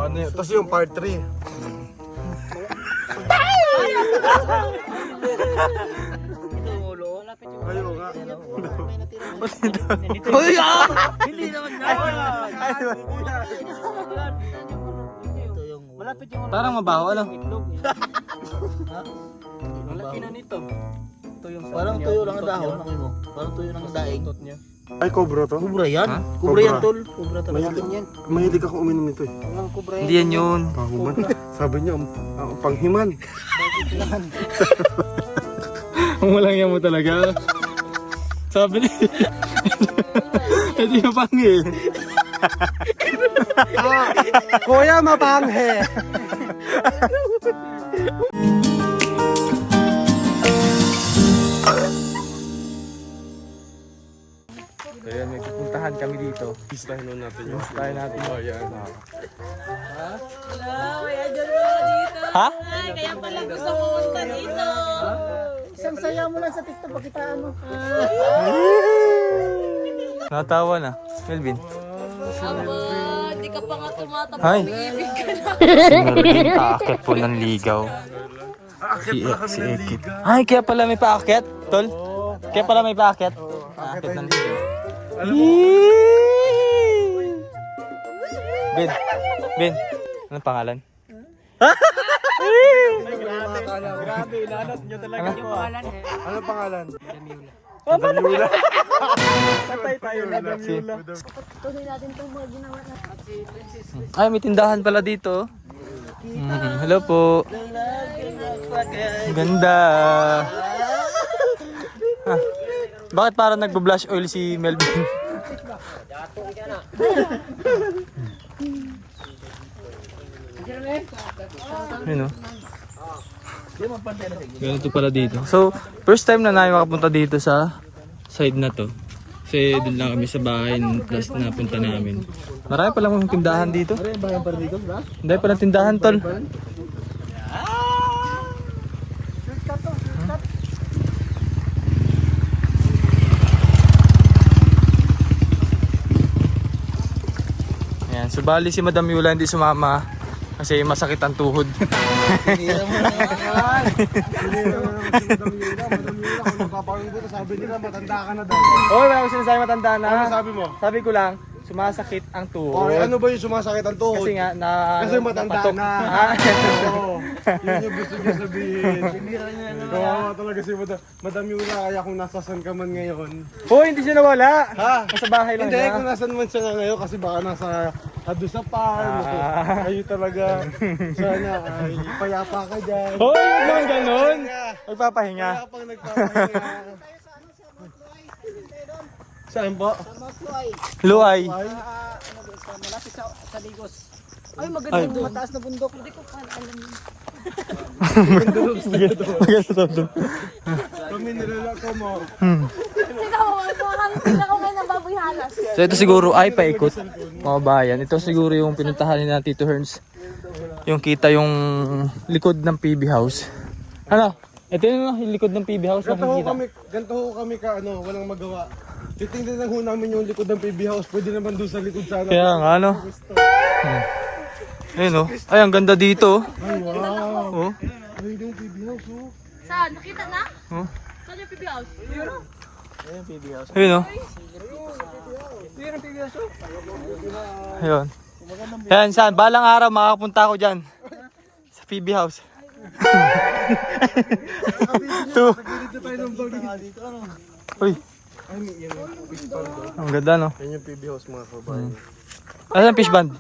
ano yun? Tapos yung part 3. Ayaw nga. Uy, hindi naman na. Malapit yung Parang mabaho, ano? malapit na nito. Parang tuyo lang ang dahon. Parang tuyo lang ang daing. Ay, cobra to? Kubra yan? Ha? Kubra yan, tol. Kubra talaga. Mahilig ako uminom nito eh. Hindi yan yun. Pahuman. Sabi niya, panghiman. Ang walang yan mo talaga. Sabi niya. Ito yung panghi. Kuya, mapanghe! So yan, may pupuntahan kami dito. Pistahin nun natin yun. Pistahin natin. Oh, yan. Kaya dyan mo dito. Ha? Ay, kaya pala gusto mo punta dito. Isang saya mo lang sa TikTok, pakitaan mo. Natawa na. Melvin. Aba, di ka pa nga tumatapos. Hi. Ibig ka na. Si Melvin, paakit po ng ligaw. Aakit pala kami ng liga. Ay, kaya pala may paakit, tol? Kaya pala may paakit? Paakit ng ligaw. Ben, Ben, anong pangalan? Grabe, inanat niyo talaga Ano? yung pangalan eh. Ano pangalan? Damula. Patay tayo na Damula. Tuloy natin itong mga ginawa natin. Ay, may tindahan pala dito. Hello po. Ang ganda. Ah, bakit parang nagbo-blush oil si Melvin? Ayun o. Ganito pala dito. So, first time na namin makapunta dito sa side na to. Kasi doon lang kami sa bahay plus napunta namin. Marami pa lang tindahan dito. Hindi pa lang tindahan, tol. Ayan, so bali si Madam Yula hindi sumama kasi masakit ang tuhod. Sabi nila, matanda ka na daw. Oh, wala ko sinasabi matanda na. Ano sabi mo? Sabi ko lang, sumasakit ang tuhod. Okay, ano ba yung sumasakit ang tuhod? Kasi nga na Kasi matanda napatok. na. Ah. Oo. Yun yung gusto niya sabihin. Kawawa talaga si Madam Yula, kaya kung nasasan ka man ngayon. Hoy, hindi siya nawala. Ha? Nasa bahay lang Hindi, siya. kung nasan man siya ngayon kasi baka nasa doon sa farm. Kayo talaga. Sana ay payapa ka dyan. Hoy, huwag naman ganun. Magpapahinga. Kaya pang nagpapahinga. Saan po? Luay. Malapit sa Ligos. Ay, maganda. Mataas na bundok. Hindi ko pa alam yun. Kami nilalako mo. Ikaw, sila ko ngayon ng baboy halas. So ito siguro ay paikot mga bayan. Ito siguro yung pinuntahan ni Tito Herns. Yung kita yung likod ng PB House. Ano? Ito yung likod ng PB House na nakikita. Ganito ho kami ka ano, walang magawa. Titingnan lang ho namin yung likod ng PB House. Pwede naman doon sa likod sana. Kaya nga ano. Ayun oh. Ay, ang ganda dito. Ay, wow. Oh. Ay, yung PB House oh. Saan? Nakita na? Oh. Saan yung PB house? Yun. Ayun oh. Ayun. Yan, saan? Balang araw makakapunta ako dyan. Sa PB House. Two. Dito tayo ng bagi. Uy, Ay, yan yung fish pond oh. ang ganda no. Yan yung PB House mga kabayan. Ano yung fish band?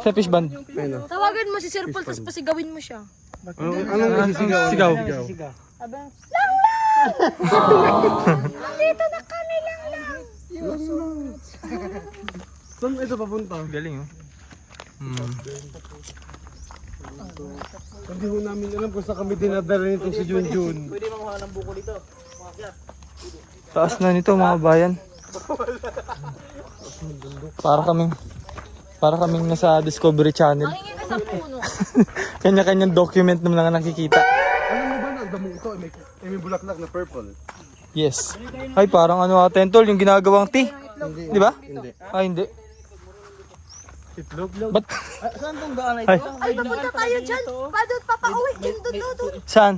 Sa fish band. Ayun oh. Tawagan mo si Sir Paul, tapos pasigawin mo siya. Anong sigaw? Sigaw. Sabi, dito na kami lang. Saan ito papunta? Galing oh. Hindi ho namin alam kung saan kami dinadala nito si Junjun. Pwede mamuha ng buko dito. Taas na nito mga bayan. Para kaming nasa Discovery Channel. Makingi ka sa puno. Kanya-kanyang document naman lang nakikita. Alam mo ba na ang damo ito? May bulaklak na purple. Yes. Ay, parang ano atin tol, yung ginagawang tea. Di ba? Hindi. Ay, hindi. Itlog. Ba't? Saan tong daan na Ay. ito? Ay, papunta tayo dyan. Padot, papauwi. Doon. Saan?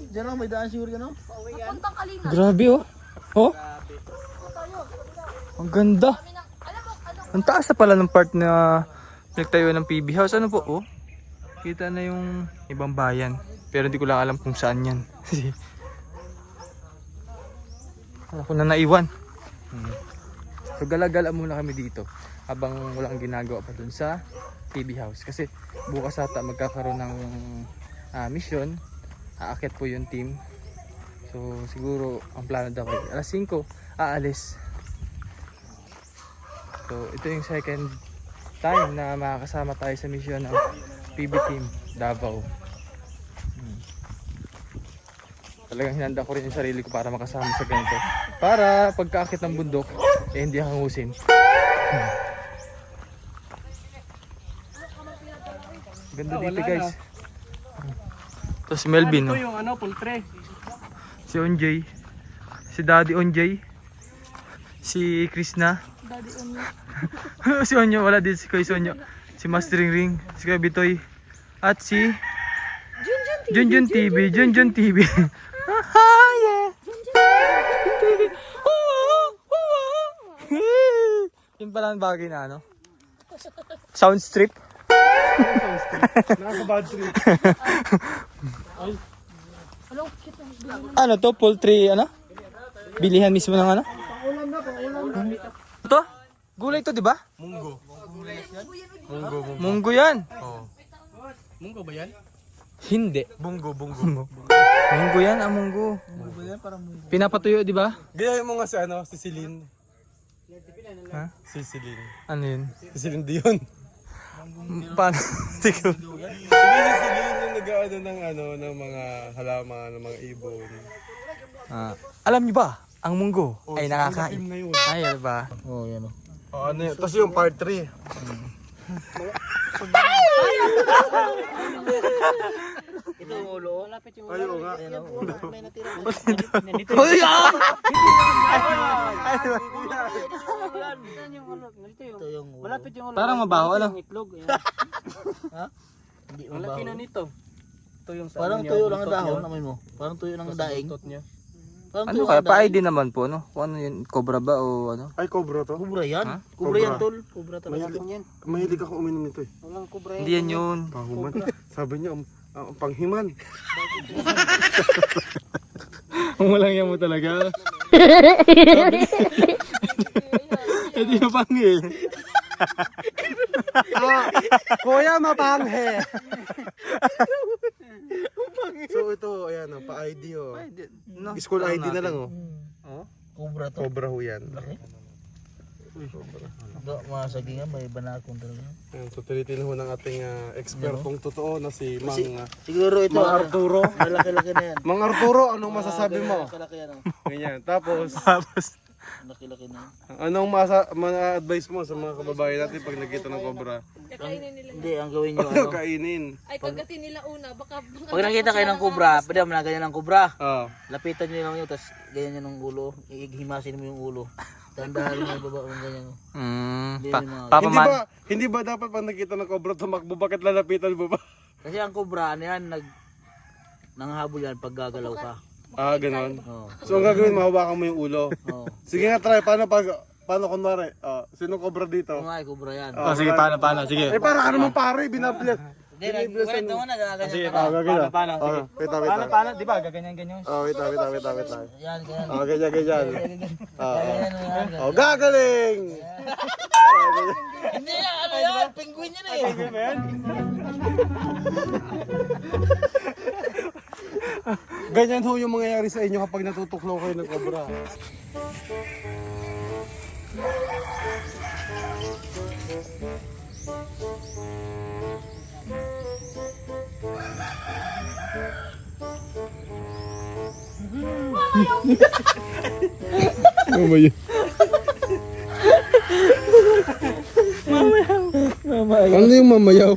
Diyan ako may daan siguro gano'n. Papuntang Kalinga. Grabe oh. Oh? Ang ganda. Alam mo, ano? Ang taas na pala ng part na pinagtayo ng PB House. Ano po? Oh? Kita na yung ibang bayan. Pero hindi ko lang alam kung saan yan. Wala ko na naiwan. So gala-gala muna kami dito habang walang ginagawa pa dun sa PB House. Kasi bukas ata magkakaroon ng mission. Aakyat po yung team. So siguro ang plano daw ay alas 5 aalis. So ito yung second time na makakasama tayo sa mission ng PB team Davao. Talagang hinanda ko rin yung sarili ko para makasama sa ganito. Para pagkaakit ng bundok, eh hindi hangusin. Ganda dito guys. Tapos si Melvin, no? Ito yung pultre. Si Onjay. Si Daddy Onjay. Si Krishna. Daddy Onyo. Si Onyo, wala din si Kuya Onyo. Si Master Ring, si Kuya Bitoy. At si Junjun TV. Junjun TV. Ah, yeah. TV. Yung pala ang bagay na ano? Sound strip. Nakaka-bad trip. Hello, cute na. Ano to? Poultry ano? Bilihan mismo ng ano? Ito? Gulay to, di ba? Munggo. Munggo yan. Munggo ba yan? Hindi. Bunggo. Munggo yan, munggo. Munggo yan, parang munggo. Pinapatuyo, di ba? Gaya mo nga si si Celine. Ha? Si Celine. Ano yun? Si Celine Dion. Paano? Tigo. Hindi si Celine yung nag-ano ng mga halaman, ng mga ibon. Alam niyo ba, ang munggo ay Team nakakain. na yun. Ay, ano ba? Oo, yan o. Ano yun? Tapos yung part 3. Ito yung ulo. Malapit yung Ayaw nga. may natira. Uy, ah! Ito yung ulo. Malapit yung ulo. Parang mabaho, ano? Yung itlog. Ha? Hindi Malapit na mabaho. nito. Ito yung sa Parang niya, tuyo lang ang buntot dahon, niya. amoy mo. Parang tuyo lang ang daing. Buntot niya. Parang Ano tuyo kaya? lang ang daing. Pa-ID naman po, no? Kung ano yun, cobra ba o ano? Ay, cobra to. Kubra yan. Ha? Kubra yan, Cobra. tol. Kubra talaga. Mahilig ako uminom nito eh. Walang kubra Hindi yan yun. Pahuman. Sabi niya, ang panghiman. Kung walang yan mo talaga. Hindi na pangi. Kuya, mapanghe! So ito, ayan o, pa-ID o. No, School ID na lang o. Kubra to. Cobra ho yan. Masagingan, may banakong talaga. Ayan, so tinitin ho ng ating ekspertong totoo na si Mang, Siguro ito. Mang Arturo. Malaki-laki na yan. Mang Arturo, anong masasabi mo? Malaki-laki yan. Ganyan. Tapos, Malaki-laki na yan. anong ma-advise mo sa mga kababayan natin pag nakita ng cobra? Kakainin nila. Hindi, ang gawin nyo Ano ano. kainin? Ay, kagatin nila una. Baka Pag nakita kayo ng kubra, pwede mo na ganyan ng kubra. Ah. Lapitan nyo lang yun, tapos ganyan nyo ng ulo. Ihimasin mo yung ulo. Tandahan mo yung baba ng ganyan. Hindi mo mga- Papaman. Hindi ba dapat pag nakita ng cobra tumakbo? Bakit lalapitan mo ba? Kasi ang kubra, ano yan, nanghabol yan pag gagalaw ka. Ah, ganon. Oo. So ang gagawin, mahawakan mo yung ulo. Oo. Sige nga, try. Paano kunwari? Sino cobra dito? Oo nga, kubra yan. Oh, sige, paano? Sige. Eh, para ka naman pare, binablet. Hindi, nag-wait mo na, gaganyan Sige, ka. Gagawin. paano? Sige. Wait. Paano? Di ba? Gaganyan-ganyan. Wait lang. Yan, ganyan. Ganyan. Ganyan mo yan. Gagaling! Hindi yan, ano yan? Penguin yan eh. Ganyan ho yung mangyayari sa inyo kapag natutuklaw kayo ng cobra. Mamayaw. Mamayaw. Ano yung mamayaw?